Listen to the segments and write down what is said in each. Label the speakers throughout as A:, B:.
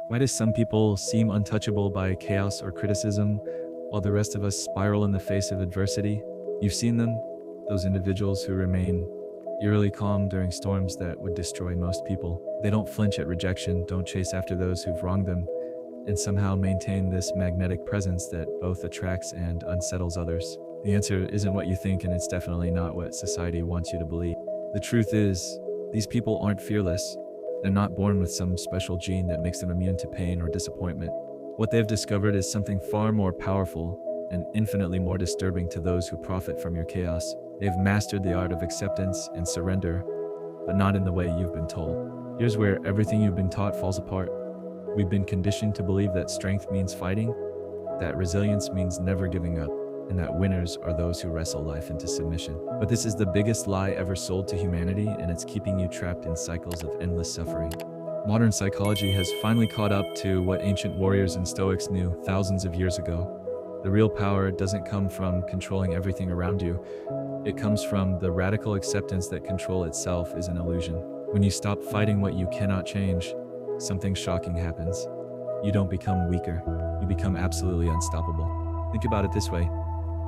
A: Why do some people seem untouchable by chaos or criticism, while the rest of us spiral in the face of adversity? You've seen them, those individuals who remain eerily calm during storms that would destroy most people. They don't flinch at rejection, don't chase after those who've wronged them, and somehow maintain this magnetic presence that both attracts and unsettles others. The answer isn't what you think, and it's definitely not what society wants you to believe. The truth is, these people aren't fearless. They're not born with some special gene that makes them immune to pain or disappointment. What they've discovered is something far more powerful and infinitely more disturbing to those who profit from your chaos. They've mastered the art of acceptance and surrender, but not in the way you've been told. Here's where everything you've been taught falls apart. We've been conditioned to believe that strength means fighting, that resilience means never giving up, and that winners are those who wrestle life into submission. But this is the biggest lie ever sold to humanity, and it's keeping you trapped in cycles of endless suffering. Modern psychology has finally caught up to what ancient warriors and Stoics knew thousands of years ago. The real power doesn't come from controlling everything around you. It comes from the radical acceptance that control itself is an illusion. When you stop fighting what you cannot change, something shocking happens. You don't become weaker, you become absolutely unstoppable. Think about it this way.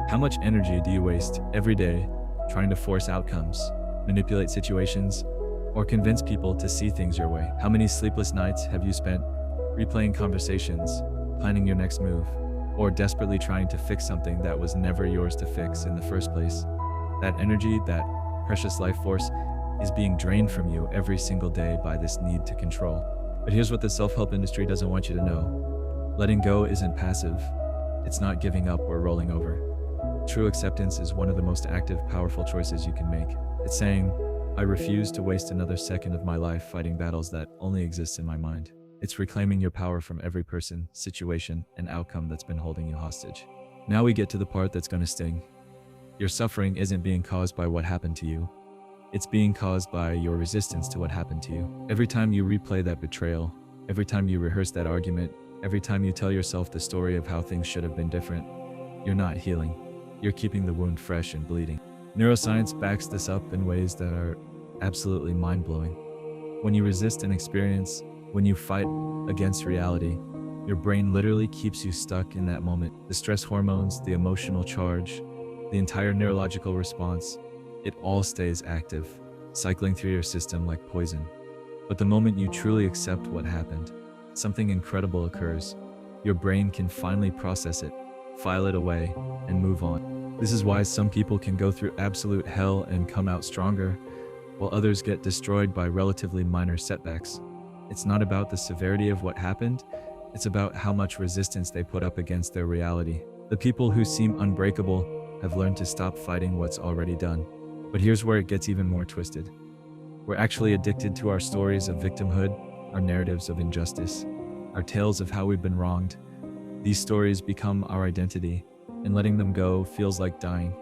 A: How much energy do you waste every day trying to force outcomes, manipulate situations, or convince people to see things your way? How many sleepless nights have you spent replaying conversations, planning your next move, or desperately trying to fix something that was never yours to fix in the first place? That energy, that precious life force, is being drained from you every single day by this need to control. But here's what the self-help industry doesn't want you to know. Letting go isn't passive. It's not giving up or rolling over. True acceptance is one of the most active, powerful choices you can make. It's saying, I refuse to waste another second of my life fighting battles that only exist in my mind. It's reclaiming your power from every person, situation, and outcome that's been holding you hostage. Now we get to the part that's going to sting. Your suffering isn't being caused by what happened to you. It's being caused by your resistance to what happened to you. Every time you replay that betrayal, every time you rehearse that argument, every time you tell yourself the story of how things should have been different, you're not healing. You're keeping the wound fresh and bleeding. Neuroscience backs this up in ways that are absolutely mind-blowing. When you resist an experience, when you fight against reality, your brain literally keeps you stuck in that moment. The stress hormones, the emotional charge, the entire neurological response, it all stays active, cycling through your system like poison. But the moment you truly accept what happened, something incredible occurs. Your brain can finally process it, file it away, and move on. This is why some people can go through absolute hell and come out stronger, while others get destroyed by relatively minor setbacks. It's not about the severity of what happened, it's about how much resistance they put up against their reality. The people who seem unbreakable have learned to stop fighting what's already done. But here's where it gets even more twisted. We're actually addicted to our stories of victimhood, our narratives of injustice, our tales of how we've been wronged. These stories become our identity, and letting them go feels like dying.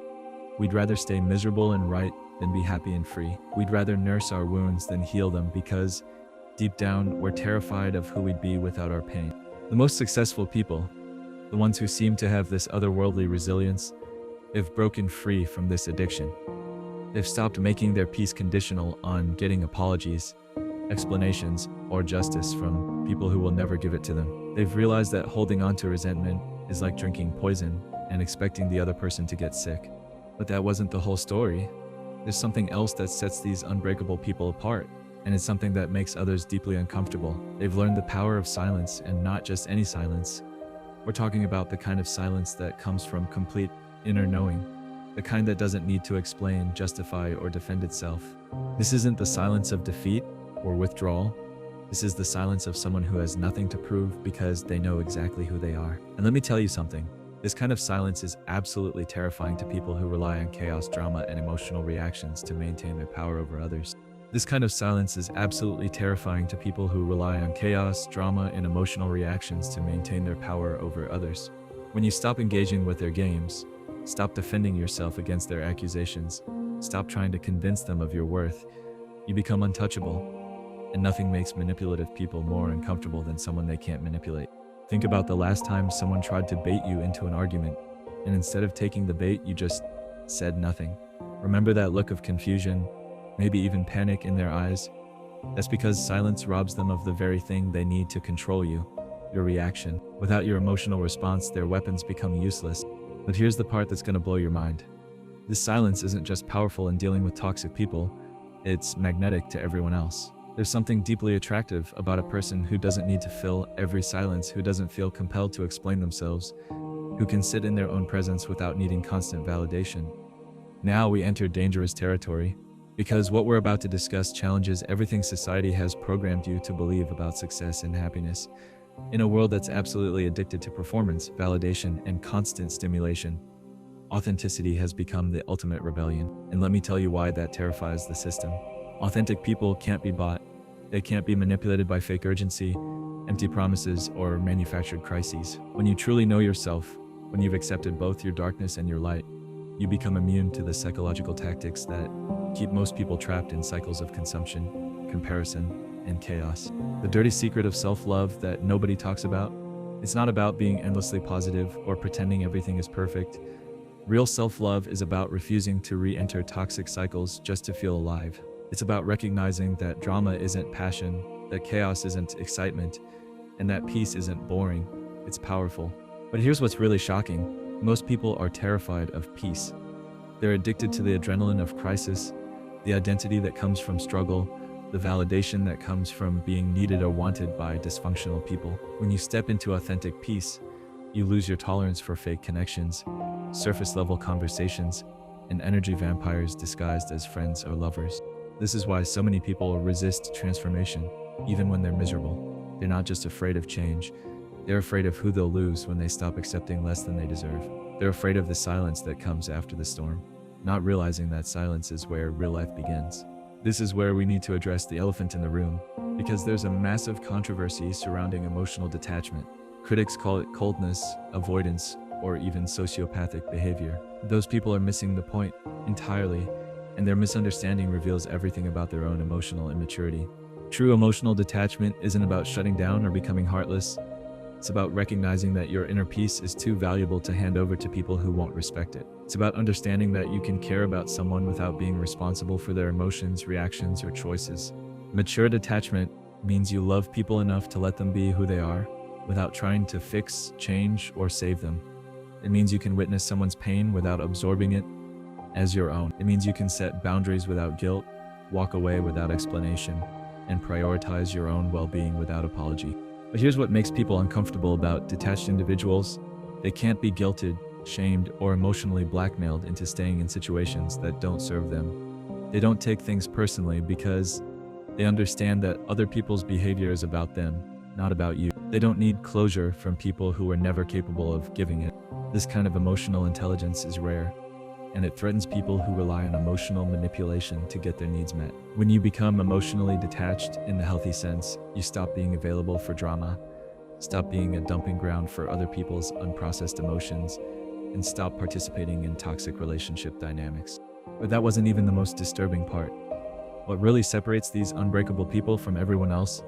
A: We'd rather stay miserable and right than be happy and free. We'd rather nurse our wounds than heal them because, deep down, we're terrified of who we'd be without our pain. The most successful people, the ones who seem to have this otherworldly resilience, have broken free from this addiction. They've stopped making their peace conditional on getting apologies, explanations, or justice from people who will never give it to them. They've realized that holding on to resentment is like drinking poison and expecting the other person to get sick. But that wasn't the whole story. There's something else that sets these unbreakable people apart, and it's something that makes others deeply uncomfortable. They've learned the power of silence, and not just any silence. We're talking about the kind of silence that comes from complete inner knowing, the kind that doesn't need to explain, justify, or defend itself. This isn't the silence of defeat or withdrawal. This is the silence of someone who has nothing to prove because they know exactly who they are. And let me tell you something. This kind of silence is absolutely terrifying to people who rely on chaos, drama, and emotional reactions to maintain their power over others. This kind of silence is absolutely terrifying to people who rely on chaos, drama, and emotional reactions to maintain their power over others. When you stop engaging with their games, stop defending yourself against their accusations, stop trying to convince them of your worth, you become untouchable. And nothing makes manipulative people more uncomfortable than someone they can't manipulate. Think about the last time someone tried to bait you into an argument, and instead of taking the bait, you just said nothing. Remember that look of confusion, maybe even panic in their eyes? That's because silence robs them of the very thing they need to control you, your reaction. Without your emotional response, their weapons become useless. But here's the part that's gonna blow your mind. This silence isn't just powerful in dealing with toxic people, it's magnetic to everyone else. There's something deeply attractive about a person who doesn't need to fill every silence, who doesn't feel compelled to explain themselves, who can sit in their own presence without needing constant validation. Now we enter dangerous territory, because what we're about to discuss challenges everything society has programmed you to believe about success and happiness. In a world that's absolutely addicted to performance, validation, and constant stimulation, authenticity has become the ultimate rebellion. And let me tell you why that terrifies the system. Authentic people can't be bought. They can't be manipulated by fake urgency, empty promises, or manufactured crises. When you truly know yourself, when you've accepted both your darkness and your light, you become immune to the psychological tactics that keep most people trapped in cycles of consumption, comparison, and chaos. The dirty secret of self-love that nobody talks about, it's not about being endlessly positive or pretending everything is perfect. Real self-love is about refusing to re-enter toxic cycles just to feel alive. It's about recognizing that drama isn't passion, that chaos isn't excitement, and that peace isn't boring, it's powerful. But here's what's really shocking. Most people are terrified of peace. They're addicted to the adrenaline of crisis, the identity that comes from struggle, the validation that comes from being needed or wanted by dysfunctional people. When you step into authentic peace, you lose your tolerance for fake connections, surface-level conversations, and energy vampires disguised as friends or lovers. This is why so many people resist transformation, even when they're miserable. They're not just afraid of change, they're afraid of who they'll lose when they stop accepting less than they deserve. They're afraid of the silence that comes after the storm, not realizing that silence is where real life begins. This is where we need to address the elephant in the room, because there's a massive controversy surrounding emotional detachment. Critics call it coldness, avoidance, or even sociopathic behavior. Those people are missing the point entirely, and their misunderstanding reveals everything about their own emotional immaturity. True emotional detachment isn't about shutting down or becoming heartless. It's about recognizing that your inner peace is too valuable to hand over to people who won't respect it. It's about understanding that you can care about someone without being responsible for their emotions, reactions, or choices. Mature detachment means you love people enough to let them be who they are, without trying to fix, change, or save them. It means you can witness someone's pain without absorbing it as your own. It means you can set boundaries without guilt, walk away without explanation, and prioritize your own well-being without apology. But here's what makes people uncomfortable about detached individuals. They can't be guilted, shamed, or emotionally blackmailed into staying in situations that don't serve them. They don't take things personally because they understand that other people's behavior is about them, not about you. They don't need closure from people who are never capable of giving it. This kind of emotional intelligence is rare, and it threatens people who rely on emotional manipulation to get their needs met. When you become emotionally detached in the healthy sense, you stop being available for drama, stop being a dumping ground for other people's unprocessed emotions, and stop participating in toxic relationship dynamics. But that wasn't even the most disturbing part. What really separates these unbreakable people from everyone else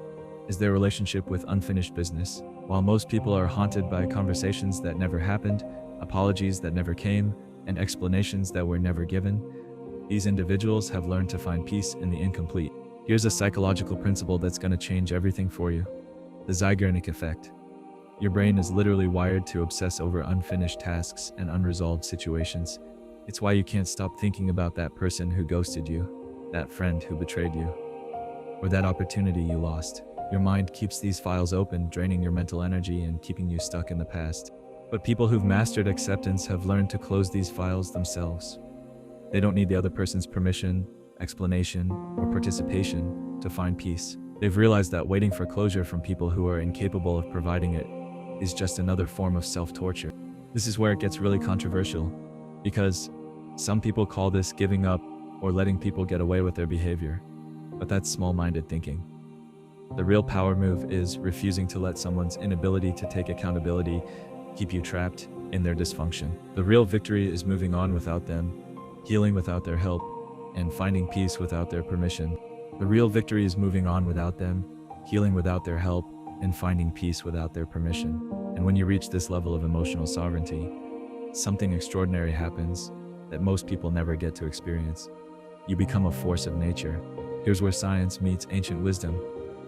A: is their relationship with unfinished business. While most people are haunted by conversations that never happened, apologies that never came, and explanations that were never given, these individuals have learned to find peace in the incomplete. Here's a psychological principle that's going to change everything for you. The Zeigarnik effect. Your brain is literally wired to obsess over unfinished tasks and unresolved situations. It's why you can't stop thinking about that person who ghosted you, that friend who betrayed you, or that opportunity you lost. Your mind keeps these files open, draining your mental energy and keeping you stuck in the past. But people who've mastered acceptance have learned to close these files themselves. They don't need the other person's permission, explanation, or participation to find peace. They've realized that waiting for closure from people who are incapable of providing it is just another form of self-torture. This is where it gets really controversial, because some people call this giving up or letting people get away with their behavior, but that's small-minded thinking. The real power move is refusing to let someone's inability to take accountability keep you trapped in their dysfunction. The real victory is moving on without them, healing without their help, and finding peace without their permission. The real victory is moving on without them, healing without their help, and finding peace without their permission. And when you reach this level of emotional sovereignty, something extraordinary happens that most people never get to experience. You become a force of nature. Here's where science meets ancient wisdom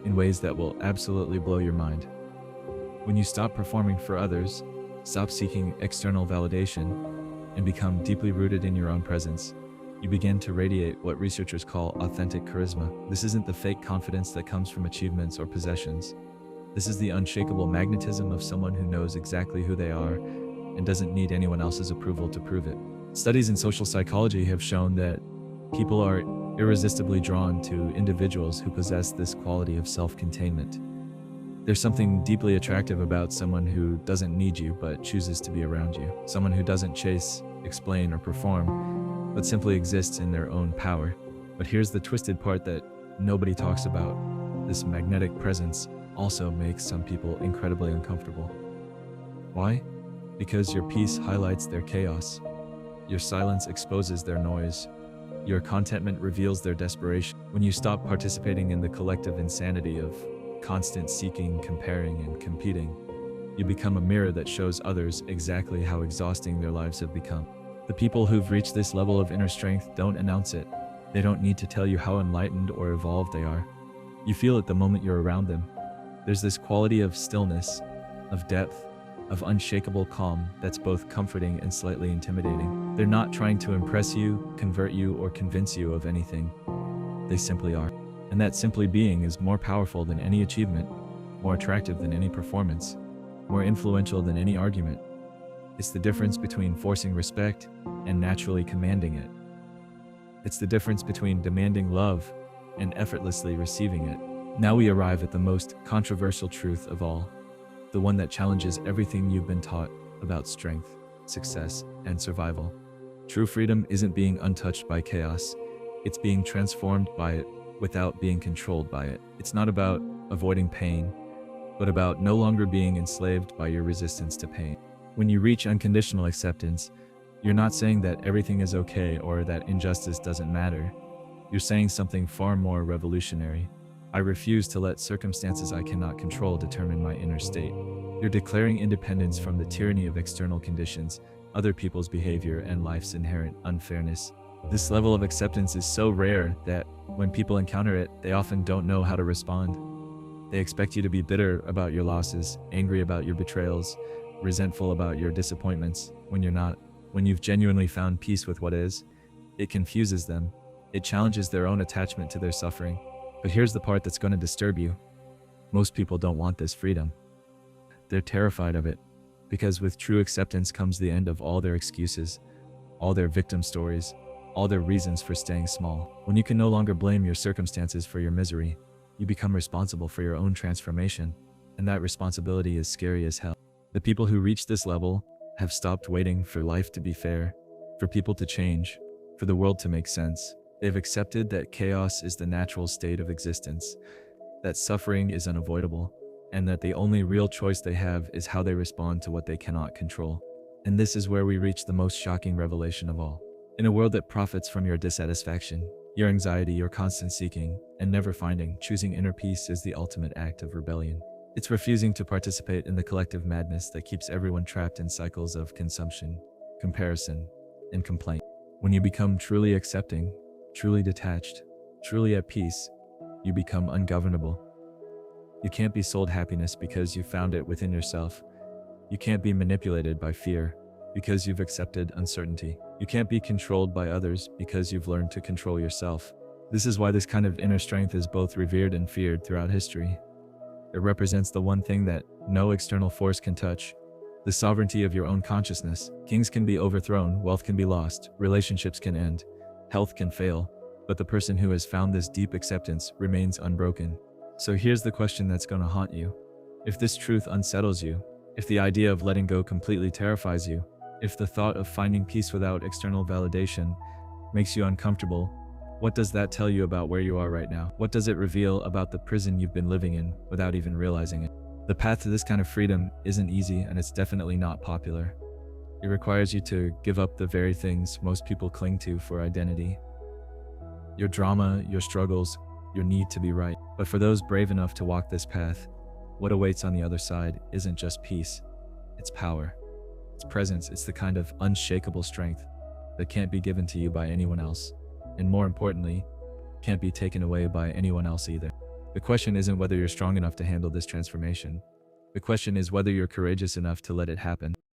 A: in ways that will absolutely blow your mind. When you stop performing for others, stop seeking external validation, and become deeply rooted in your own presence, you begin to radiate what researchers call authentic charisma. This isn't the fake confidence that comes from achievements or possessions. This is the unshakable magnetism of someone who knows exactly who they are and doesn't need anyone else's approval to prove it. Studies in social psychology have shown that people are irresistibly drawn to individuals who possess this quality of self-containment. There's something deeply attractive about someone who doesn't need you but chooses to be around you. Someone who doesn't chase, explain, or perform, but simply exists in their own power. But here's the twisted part that nobody talks about. This magnetic presence also makes some people incredibly uncomfortable. Why? Because your peace highlights their chaos. Your silence exposes their noise. Your contentment reveals their desperation. When you stop participating in the collective insanity of constant seeking, comparing, and competing, you become a mirror that shows others exactly how exhausting their lives have become. The people who've reached this level of inner strength don't announce it. They don't need to tell you how enlightened or evolved they are. You feel it the moment you're around them. There's this quality of stillness, of depth, of unshakable calm that's both comforting and slightly intimidating. They're not trying to impress you, convert you, or convince you of anything. They simply are. And that simply being is more powerful than any achievement, more attractive than any performance, more influential than any argument. It's the difference between forcing respect and naturally commanding it. It's the difference between demanding love and effortlessly receiving it. Now we arrive at the most controversial truth of all, the one that challenges everything you've been taught about strength, success, and survival. True freedom isn't being untouched by chaos, it's being transformed by it without being controlled by it. It's not about avoiding pain, but about no longer being enslaved by your resistance to pain. When you reach unconditional acceptance, you're not saying that everything is okay or that injustice doesn't matter. You're saying something far more revolutionary. I refuse to let circumstances I cannot control determine my inner state. You're declaring independence from the tyranny of external conditions, other people's behavior, and life's inherent unfairness. This level of acceptance is so rare that when people encounter it, they often don't know how to respond. They expect you to be bitter about your losses, angry about your betrayals, resentful about your disappointments, when you're not. When you've genuinely found peace with what is, it confuses them. It challenges their own attachment to their suffering. But here's the part that's going to disturb you. Most people don't want this freedom. They're terrified of it, because with true acceptance comes the end of all their excuses, all their victim stories, all their reasons for staying small. When you can no longer blame your circumstances for your misery, you become responsible for your own transformation, and that responsibility is scary as hell. The people who reach this level have stopped waiting for life to be fair, for people to change, for the world to make sense. They've accepted that chaos is the natural state of existence, that suffering is unavoidable, and that the only real choice they have is how they respond to what they cannot control. And this is where we reach the most shocking revelation of all. In a world that profits from your dissatisfaction, your anxiety, your constant seeking, and never finding, choosing inner peace is the ultimate act of rebellion. It's refusing to participate in the collective madness that keeps everyone trapped in cycles of consumption, comparison, and complaint. When you become truly accepting, truly detached, truly at peace, you become ungovernable. You can't be sold happiness because you found it within yourself. You can't be manipulated by fear because you've accepted uncertainty. You can't be controlled by others because you've learned to control yourself. This is why this kind of inner strength is both revered and feared throughout history. It represents the one thing that no external force can touch, the sovereignty of your own consciousness. Kings can be overthrown, wealth can be lost, relationships can end, health can fail, but the person who has found this deep acceptance remains unbroken. So here's the question that's going to haunt you. If this truth unsettles you, if the idea of letting go completely terrifies you, if the thought of finding peace without external validation makes you uncomfortable, what does that tell you about where you are right now? What does it reveal about the prison you've been living in without even realizing it? The path to this kind of freedom isn't easy, and it's definitely not popular. It requires you to give up the very things most people cling to for identity. Your drama, your struggles, your need to be right. But for those brave enough to walk this path, what awaits on the other side isn't just peace, it's power. It's presence. It's the kind of unshakable strength that can't be given to you by anyone else. And more importantly, can't be taken away by anyone else either. The question isn't whether you're strong enough to handle this transformation. The question is whether you're courageous enough to let it happen.